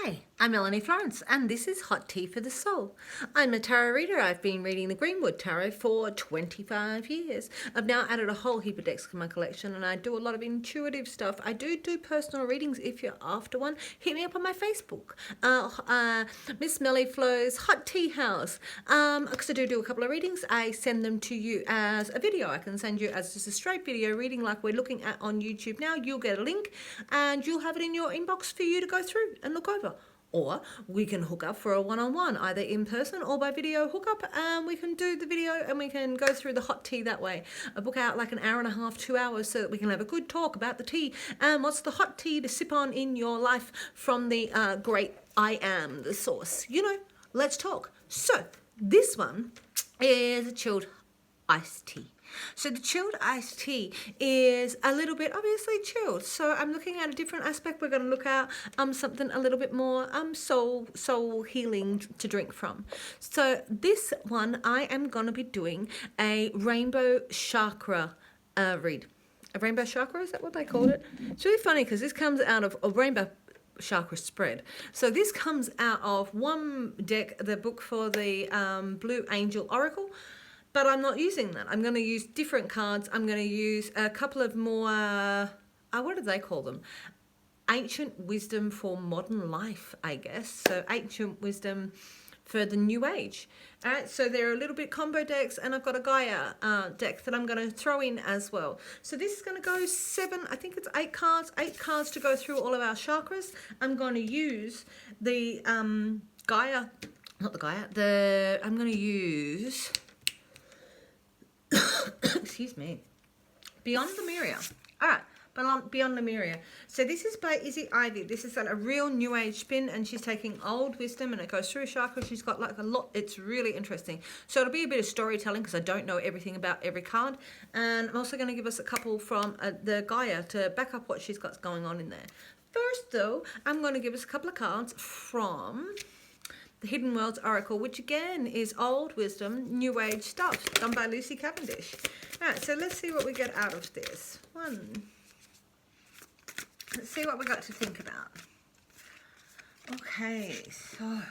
Hi, I'm Melanie Florence, and this is Hot Tea for the Soul. I'm a tarot reader. I've been reading the Greenwood Tarot for 25 years. I've now added a whole heap of decks to my collection, and I do a lot of intuitive stuff. I do personal readings if you're after one. Hit me up on my Facebook, Miss Melly Flo's Hot Tea House. Because I do a couple of readings, I send them to you as a video. I can send you as just a straight video reading like we're looking at on YouTube now. You'll get a link, and you'll have it in your inbox for you to go through and look over. Or we can hook up for a one-on-one, either in person or by video hookup, and we can do the video and we can go through the hot tea that way. I book out like an hour and a half, 2 hours, so that we can have a good talk about the tea and what's the hot tea to sip on in your life from the great I Am, the source. You know, let's talk. So this one is a chilled iced tea. So the chilled iced tea is a little bit obviously chilled. So I'm looking at a different aspect. We're going to look at something a little bit more soul healing to drink from. So this one I am going to be doing a rainbow chakra read. A rainbow chakra, is that what they called it? It's really funny because this comes out of a rainbow chakra spread. So this comes out of one deck, the book for the Blue Angel Oracle. But I'm not using that. I'm going to use different cards. I'm going to use a couple of more, what do they call them? Ancient wisdom for modern life, I guess. So ancient wisdom for the new age. All right, so they're a little bit combo decks, and I've got a Gaia deck that I'm going to throw in as well. So this is going to go I think it's 8 cards to go through all of our chakras. I'm going to use the I'm going to use... excuse me, Beyond Lemuria. All right, Beyond Lemuria. So this is by Izzy. This is a real new age spin, and she's taking old wisdom and it goes through chakra. She's got like a lot. It's really interesting. So it'll be a bit of storytelling because I don't know everything about every card. And I'm also going to give us a couple from the Gaia to back up what she's got going on in there. First though, I'm going to give us a couple of cards from the Hidden Worlds Oracle, which again is old wisdom, new age stuff, done by Lucy Cavendish. All right, so let's see what we get out of this. Let's see what we got to think about. Okay, so,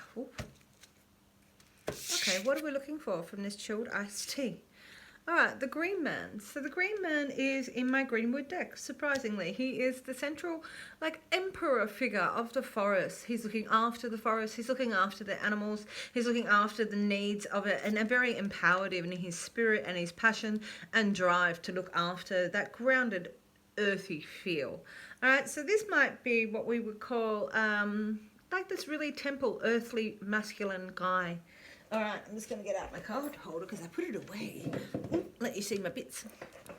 okay, what are we looking for from this chilled iced tea? All right, the Green Man. So the Green Man is in my Greenwood deck, surprisingly. He is the central, emperor figure of the forest. He's looking after the forest. He's looking after the animals. He's looking after the needs of it, and very empowered in his spirit and his passion and drive to look after that grounded, earthy feel. All right, so this might be what we would call, this really temple, earthly, masculine guy. All right, I'm just going to get out my card holder because I put it away. Ooh, let you see my bits,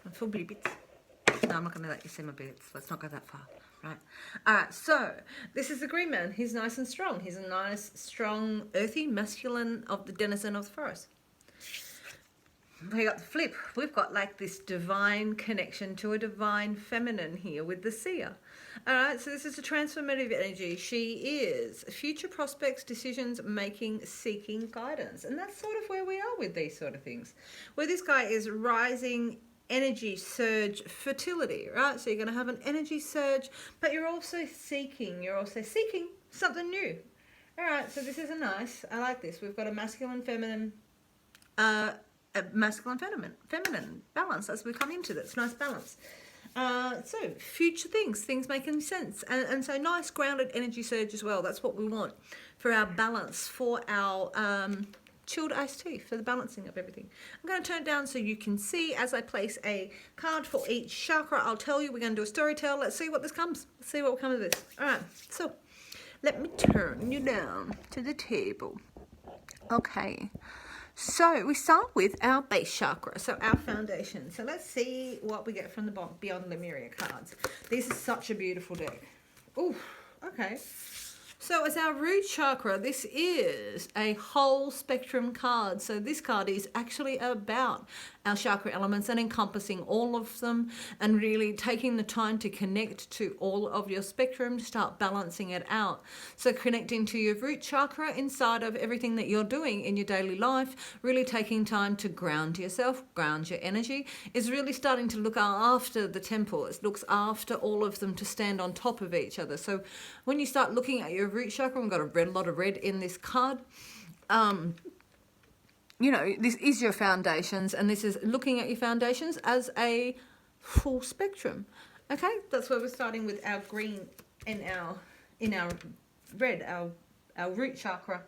my full bitty bits. No, I'm not going to let you see my bits. Let's not go that far. Right. All right, so this is the Green Man. He's nice and strong. He's a nice, strong, earthy, masculine of the denizen of the forest. We got the flip. We've got this divine connection to a divine feminine here with the seer. All right, so this is a transformative energy. She is future prospects, decisions making, seeking guidance. And that's sort of where we are with these sort of things. Where this guy is rising energy surge fertility, right? So you're going to have an energy surge, but you're also seeking something new. All right, so this is I like this. We've got a masculine, feminine, a masculine, feminine balance as we come into this. Nice balance. So future things making sense. And so nice grounded energy surge as well. That's what we want for our balance, for our chilled iced tea, for the balancing of everything. I'm going to turn it down so you can see as I place a card for each chakra. I'll tell you, we're going to do a story tell. Let's see what this comes. Let's see what will come of this. All right, so let me turn you down to the table. Okay. So we start with our base chakra, so our foundation. So let's see what we get from the Beyond Lemuria cards. This is such a beautiful deck. Ooh, okay. So as our root chakra, this is a whole spectrum card. So this card is actually about our chakra elements and encompassing all of them and really taking the time to connect to all of your spectrum, to start balancing it out. So connecting to your root chakra inside of everything that you're doing in your daily life, really taking time to ground yourself, ground your energy, is really starting to look after the temple. It looks after all of them to stand on top of each other. So when you start looking at your root chakra. We've got a lot of red in this card. You know, this is your foundations, and this is looking at your foundations as a full spectrum. Okay, that's where we're starting with our green and in our red, our root chakra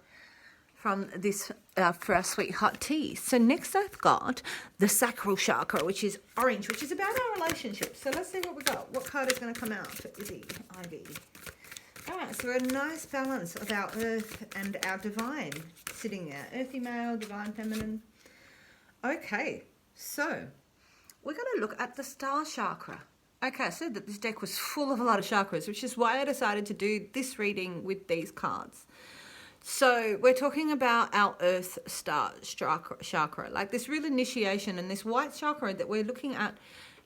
from this for our sweet hot tea. So next I've got the sacral chakra, which is orange, which is about our relationships. So let's see what we got. What card is going to come out for Izzy, Ivy? All right, so a nice balance of our earth and our divine sitting there. Earthy male, divine feminine. Okay, so we're going to look at the star chakra. Okay, I said that this deck was full of a lot of chakras, which is why I decided to do this reading with these cards. So we're talking about our earth star chakra, like this real initiation, and this white chakra that we're looking at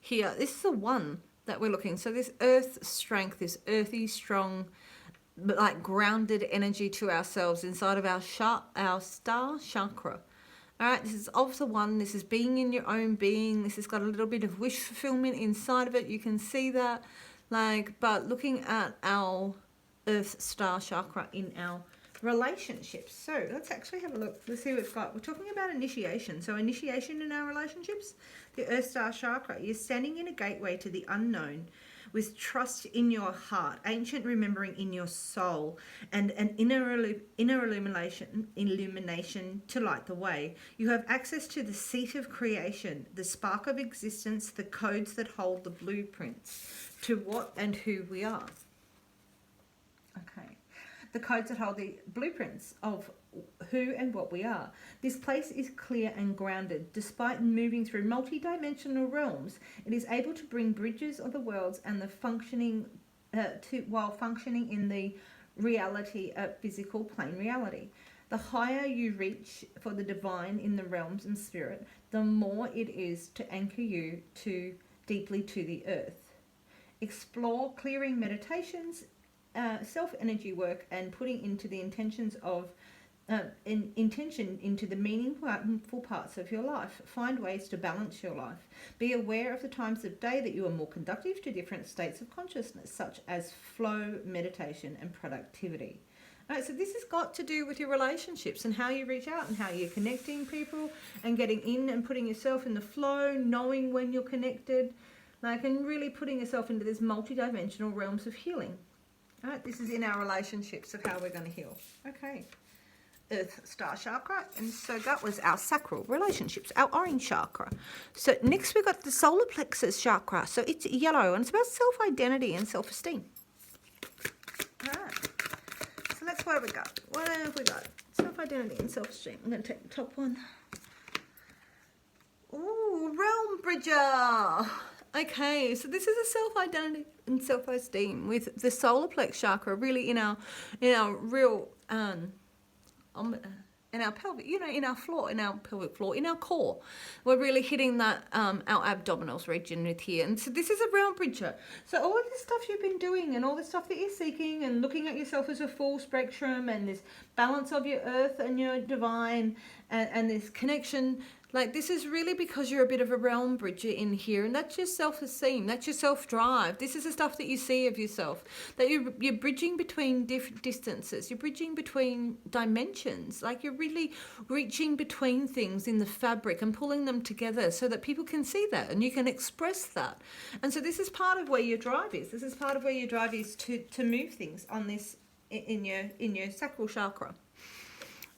here. This is the one that we're looking. So this earth strength, this earthy, strong, but like grounded energy to ourselves inside of our star chakra. All right, this is of the one. This is being in your own being. This has got a little bit of wish fulfillment inside of it. You can see that, like, but looking at our earth star chakra in our relationships. So let's actually have a look. Let's see what we've got. We're talking about initiation. So initiation in our relationships, the earth star chakra. You're standing in a gateway to the unknown with trust in your heart, ancient remembering in your soul, and an inner illumination to light the way. You have access to the seat of creation, the spark of existence, the codes that hold the blueprints to what and who we are. Okay. The codes that hold the blueprints of who and what we are. This place is clear and grounded. Despite moving through multi-dimensional realms, it is able to bring bridges of the worlds and the functioning while functioning in the reality of physical plane reality. The higher you reach for the divine in the realms and spirit, the more it is to anchor you deeply to the earth. Explore clearing meditations, self-energy work, and putting into the intention into the meaningful parts of your life. Find ways to balance your life. Be aware of the times of day that you are more conducive to different states of consciousness, such as flow, meditation, and productivity. All right, so this has got to do with your relationships and how you reach out and how you're connecting people and getting in and putting yourself in the flow, knowing when you're connected, like, and really putting yourself into this multi-dimensional realms of healing. All right, this is in our relationships of how we're going to heal. Okay, earth star chakra, and so that was our sacral relationships, our orange chakra. So next we got the solar plexus chakra. So it's yellow, and it's about self-identity and self-esteem. All right, so that's what we got. What have we got? Self-identity and self-esteem. I'm going to take the top one. Ooh, realm bridger. Okay, so this is a self-identity and self-esteem with the solar plex chakra really in our real in our pelvic, in our floor, in our pelvic floor, in our core. We're really hitting that our abdominals region with here. And so this is a realm bridger. So all of this stuff you've been doing and all the stuff that you're seeking and looking at yourself as a full spectrum and this balance of your earth and your divine and this connection, like, this is really because you're a bit of a realm bridger in here, and that's your self-esteem, that's your self-drive. This is the stuff that you see of yourself, that you're bridging between different distances, you're bridging between dimensions, like you're really reaching between things in the fabric and pulling them together so that people can see that and you can express that. And so this is part of where your drive is. This is part of where your drive is to move things on this in your sacral chakra.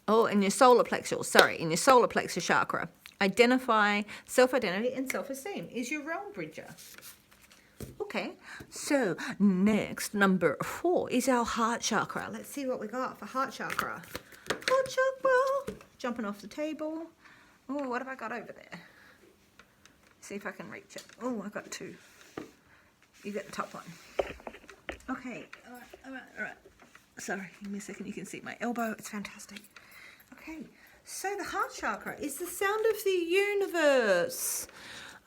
Oh, in your solar plexus, in your solar plexus chakra. Identify self-identity and self-esteem is your realm bridger. Okay, so next, number 4 is our heart chakra. Let's see what we got for heart chakra. Heart chakra, jumping off the table. Oh, what have I got over there? See if I can reach it. Oh, I got 2. You get the top one. Okay, all right. Sorry, give me a second. You can see my elbow. It's fantastic. Okay. So the heart chakra is the sound of the universe.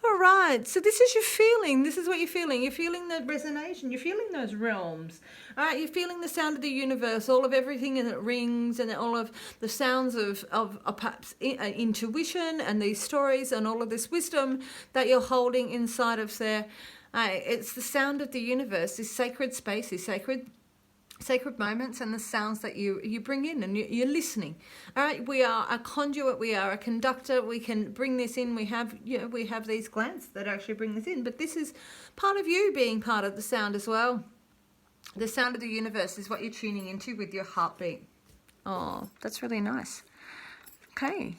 All right, so this is your feeling. This is what you're feeling. You're feeling the resonance. You're feeling those realms. All right, you're feeling the sound of the universe, all of everything and it rings, and all of the sounds of perhaps intuition and these stories and all of this wisdom that you're holding inside of there. It's the sound of the universe, this sacred space, this sacred sacred moments and the sounds that you bring in, and you're listening. All right, we are a conduit, we are a conductor, we can bring this in. We have, we have these glands that actually bring this in, but this is part of you being part of the sound as well. The sound of the universe is what you're tuning into with your heartbeat. Oh, that's really nice. Okay,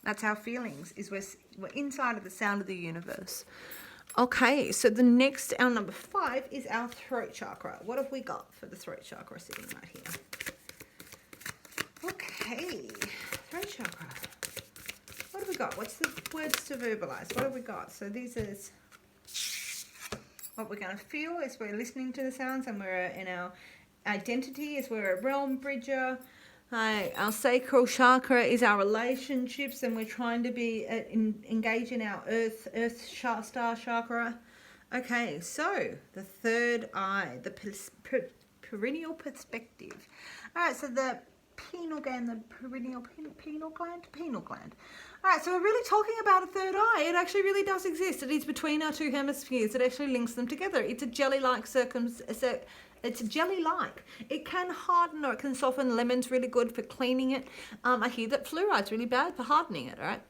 that's our feelings, is we're inside of the sound of the universe. Okay, so the next, our number 5 is our throat chakra. What have we got for the throat chakra sitting right here? Okay, throat chakra. What have we got? What's the words to verbalize? What have we got? So this is what we're going to feel as we're listening to the sounds, and we're in our identity as we're a realm bridger. Our sacral chakra is our relationships, and we're trying to be engage in our earth star chakra. Okay, so the third eye, the perineal perspective. All right, so the pineal gland, the pineal gland. All right, so we're really talking about a third eye. It actually really does exist. It is between our two hemispheres. It actually links them together. It's a jelly-like It's jelly-like. It can harden or it can soften. Lemon's really good for cleaning it. I hear that fluoride's really bad for hardening it, all right?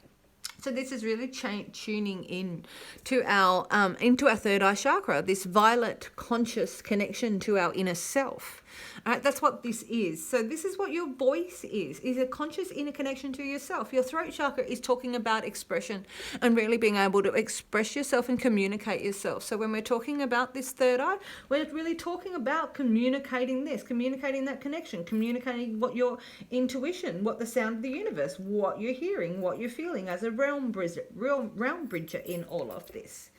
So this is really tuning in to our into our third eye chakra, this violet conscious connection to our inner self. All right, that's what this is. So this is what your voice is a conscious inner connection to yourself. Your throat chakra is talking about expression and really being able to express yourself and communicate yourself. So when we're talking about this third eye, we're really talking about communicating that connection, communicating what your intuition, what the sound of the universe, what you're hearing, what you're feeling as a realm bridger in all of this.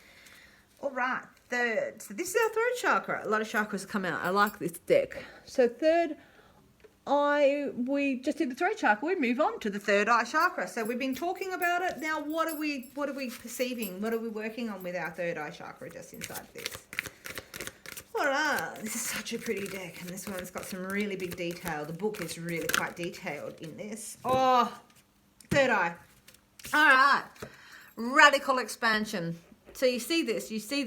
All right, third. So this is our third chakra. A lot of chakras have come out. I like this deck. So third eye, we just did the throat chakra. We move on to the third eye chakra. So we've been talking about it. Now, what are we perceiving? What are we working on with our third eye chakra just inside this? All right, this is such a pretty deck, and this one's got some really big detail. The book is really quite detailed in this. Oh, third eye. All right, radical expansion. So you see this, you see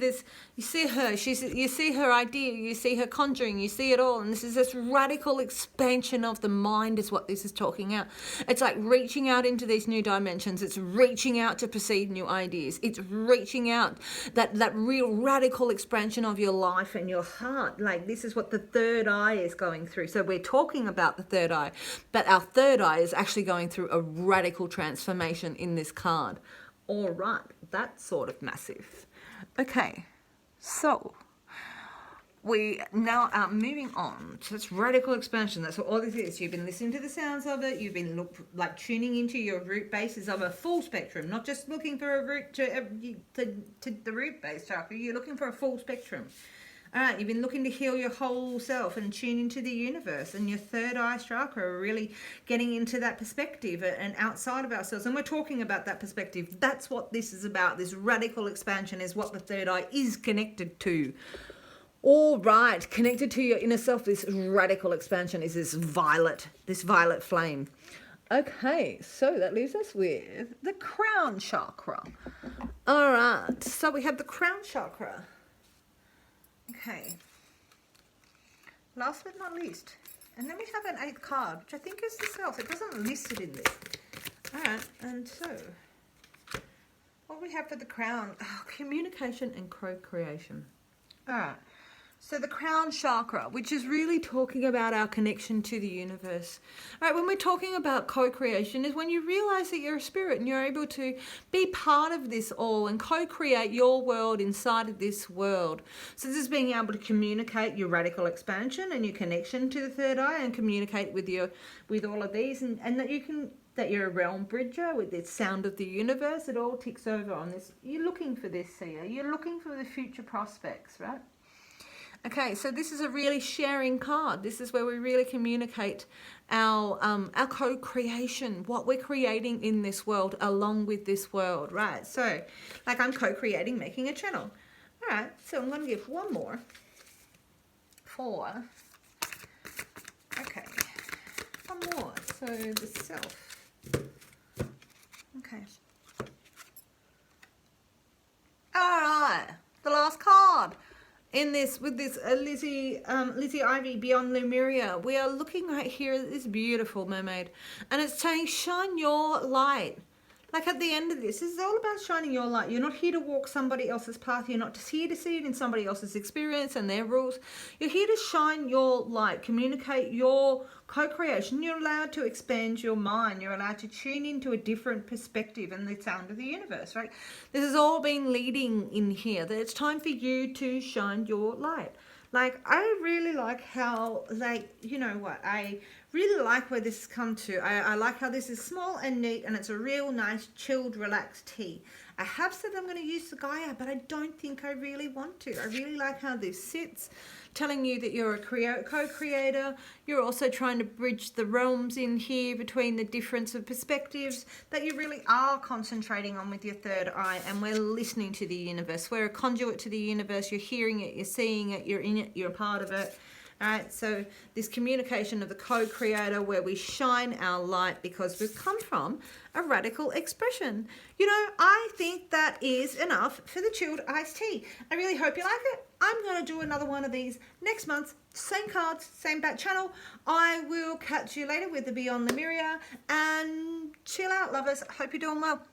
her, you see her idea, you see her conjuring, you see it all. And this is this radical expansion of the mind is what this is talking out. It's like reaching out into these new dimensions. It's reaching out to perceive new ideas. It's reaching out, that real radical expansion of your life and your heart. Like this is what the third eye is going through. So we're talking about the third eye, but our third eye is actually going through a radical transformation in this card. All right, that's sort of massive. Okay, so we now are moving on to this radical expansion. That's what all this is. You've been listening to the sounds of it. You've been tuning into your root bases of a full spectrum, not just looking for a root to the root base chakra. You're looking for a full spectrum. All right, you've been looking to heal your whole self and tune into the universe, and your third eye chakra are really getting into that perspective and outside of ourselves. And we're talking about that perspective. That's what this is about. This radical expansion is what the third eye is connected to. All right, connected to your inner self, this radical expansion is this violet flame. Okay, so that leaves us with the crown chakra. All right, so we have the crown chakra. Okay, last but not least, and then we have an 8th card, which I think is the self. It doesn't list it in this. All right, and so what we have for the crown, communication and co-creation. All right, so the crown chakra, which is really talking about our connection to the universe. All right, when we're talking about co-creation is when you realize that you're a spirit and you're able to be part of this all and co-create your world inside of this world. So this is being able to communicate your radical expansion and your connection to the third eye and communicate with all of these, and that you're a realm bridger with this sound of the universe. It all ticks over on this. You're looking for this here. You're looking for the future prospects, right? Okay, so this is a really sharing card. This is where we really communicate our co-creation, what we're creating in this world along with this world, right? So, like I'm co-creating, making a channel. All right, so I'm going to give one more for, okay, one more. So the self. Okay. All right, the last card. in this with this Lizzie Ivy Beyond Lemuria, we are looking right here at this beautiful mermaid, and it's saying shine your light. Like at the end of this is all about shining your light. You're not here to walk somebody else's path. You're not just here to see it in somebody else's experience and their rules. You're here to shine your light, communicate your co-creation. You're allowed to expand your mind. You're allowed to tune into a different perspective and the sound of the universe, right? This has all been leading in here that it's time for you to shine your light. Like, I really like how, like, you know what, I really like where this has come to. I like how this is small and neat, and it's a real nice, chilled, relaxed tea. I have said I'm going to use the Gaia, but I don't think I really want to. I really like how this sits, telling you that you're a co-creator. You're also trying to bridge the realms in here between the difference of perspectives that you really are concentrating on with your third eye, and we're listening to the universe. We're a conduit to the universe. You're hearing it, you're seeing it, you're in it, you're a part of it. All right, so this communication of the co-creator where we shine our light because we've come from a radical expression. You know, I think that is enough for the chilled iced tea. I really hope you like it. I'm going to do another one of these next month. Same cards, same back channel. I will catch you later with the Beyond Lemuria, and chill out, lovers. Hope you're doing well.